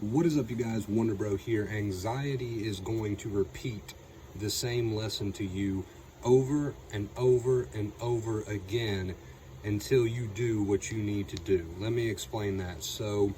What is up, you guys? Wonder Bro here. Anxiety is going to repeat the same lesson to you over and over and over again until you do what you need to do. Let me explain that. So,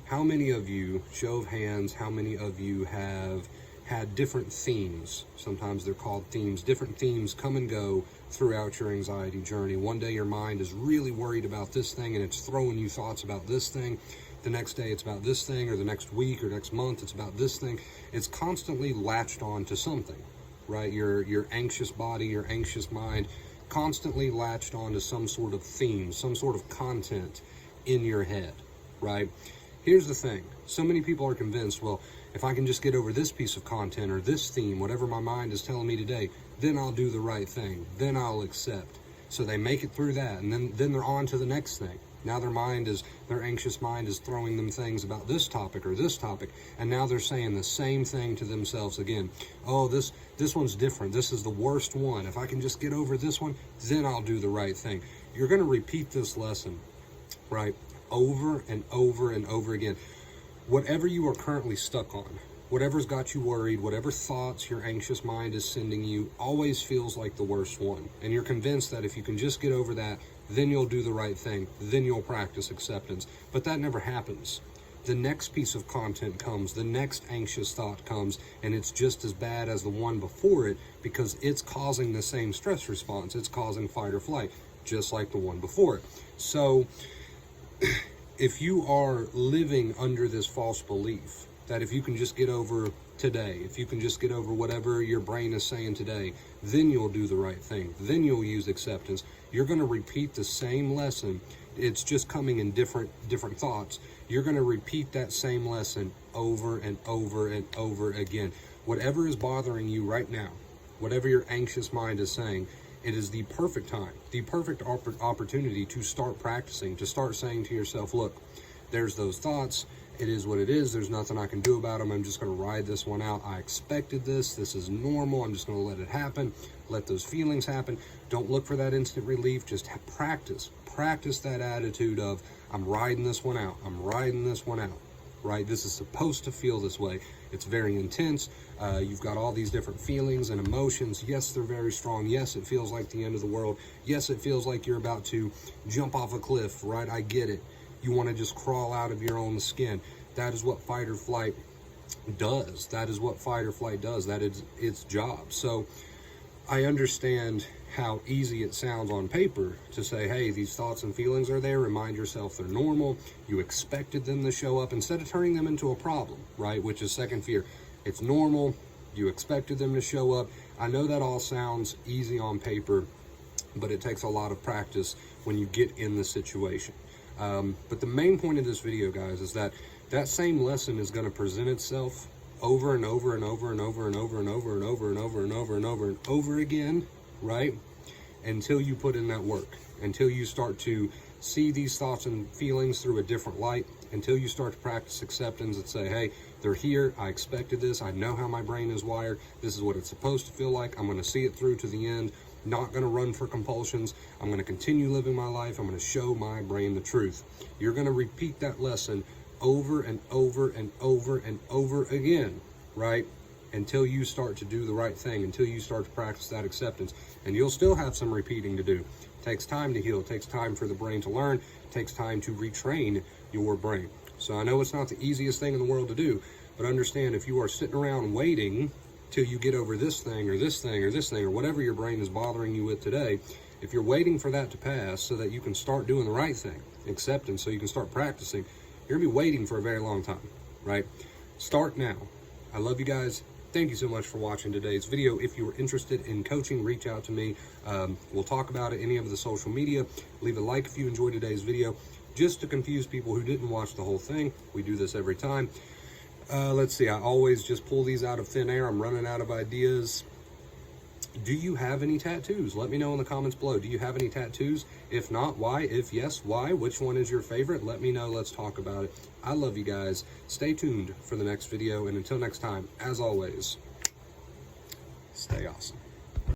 how many of you, show of hands, how many of you have had different themes? Sometimes they're called themes. Different themes come and go throughout your anxiety journey. One day your mind is really worried about this thing and it's throwing you thoughts about this thing. The next day it's about this thing, or the next week or next month it's about this thing. It's constantly latched on to something, right? Your anxious body, your anxious mind, constantly latched on to some sort of theme, some sort of content in your head, right? Here's the thing. So many people are convinced, well, if I can just get over this piece of content or this theme, whatever my mind is telling me today, then I'll do the right thing. Then I'll accept. So they make it through that, and then they're on to the next thing. Now their anxious mind is throwing them things about this topic or this topic, and now they're saying the same thing to themselves again. Oh, this one's different. This is the worst one. If I can just get over this one, then I'll do the right thing. You're going to repeat this lesson, right, over and over and over again. Whatever you are currently stuck on, whatever's got you worried, whatever thoughts your anxious mind is sending you, always feels like the worst one. And you're convinced that if you can just get over that, then you'll do the right thing, then you'll practice acceptance. But that never happens. The next piece of content comes, the next anxious thought comes, and it's just as bad as the one before it because it's causing the same stress response. It's causing fight or flight, just like the one before it. So if you are living under this false belief that if you can just get over today, if you can just get over whatever your brain is saying today, then you'll do the right thing, then you'll use acceptance, you're going to repeat the same lesson. It's just coming in different thoughts. You're going to repeat that same lesson over and over and over again. Whatever is bothering you right now, whatever your anxious mind is saying, it is the perfect time, the perfect opportunity to start practicing, to start saying to yourself, look, there's those thoughts. It is what it is. There's nothing I can do about them. I'm just going to ride this one out. I expected this. This is normal. I'm just going to let it happen. Let those feelings happen. Don't look for that instant relief. Just practice. Practice that attitude of, I'm riding this one out. I'm riding this one out, right? This is supposed to feel this way. It's very intense. You've got all these different feelings and emotions. Yes, they're very strong. Yes, it feels like the end of the world. Yes, it feels like you're about to jump off a cliff, right? I get it. You want to just crawl out of your own skin. That is what fight or flight does. That is what fight or flight does. That is its job. So I understand how easy it sounds on paper to say, hey, these thoughts and feelings are there. Remind yourself they're normal. You expected them to show up instead of turning them into a problem, right? Which is second fear. It's normal. You expected them to show up. I know that all sounds easy on paper, but it takes a lot of practice when you get in the situation. But the main point of this video, guys, is that same lesson is going to present itself over and over and over and over and over and over and over and over and over and over and over again, right? Until you put in that work, until you start to see these thoughts and feelings through a different light, until you start to practice acceptance and say, hey, they're here. I expected this. I know how my brain is wired. This is what it's supposed to feel like. I'm going to see it through to the end. Not going to run for compulsions. I'm going to continue living my life. I'm going to show my brain the truth. You're going to repeat that lesson over and over and over and over again, right? Until you start to do the right thing, until you start to practice that acceptance. And you'll still have some repeating to do. It takes time to heal. It takes time for the brain to learn. It takes time to retrain your brain. So I know it's not the easiest thing in the world to do, but understand if you are sitting around waiting till you get over this thing or this thing or this thing or whatever your brain is bothering you with today, if you're waiting for that to pass so that you can start doing the right thing, acceptance, so you can start practicing, you're going to be waiting for a very long time, right? Start now. I love you guys. Thank you so much for watching today's video. If you are interested in coaching, reach out to me. We'll talk about it, any of the social media. Leave a like if you enjoyed today's video. Just to confuse people who didn't watch the whole thing, we do this every time. Let's see, I always just pull these out of thin air. I'm running out of ideas. Do you have any tattoos? Let me know in the comments below. Do you have any tattoos? If not, why? If yes, why? Which one is your favorite? Let me know. Let's talk about it. I love you guys. Stay tuned for the next video. And until next time, as always, stay awesome.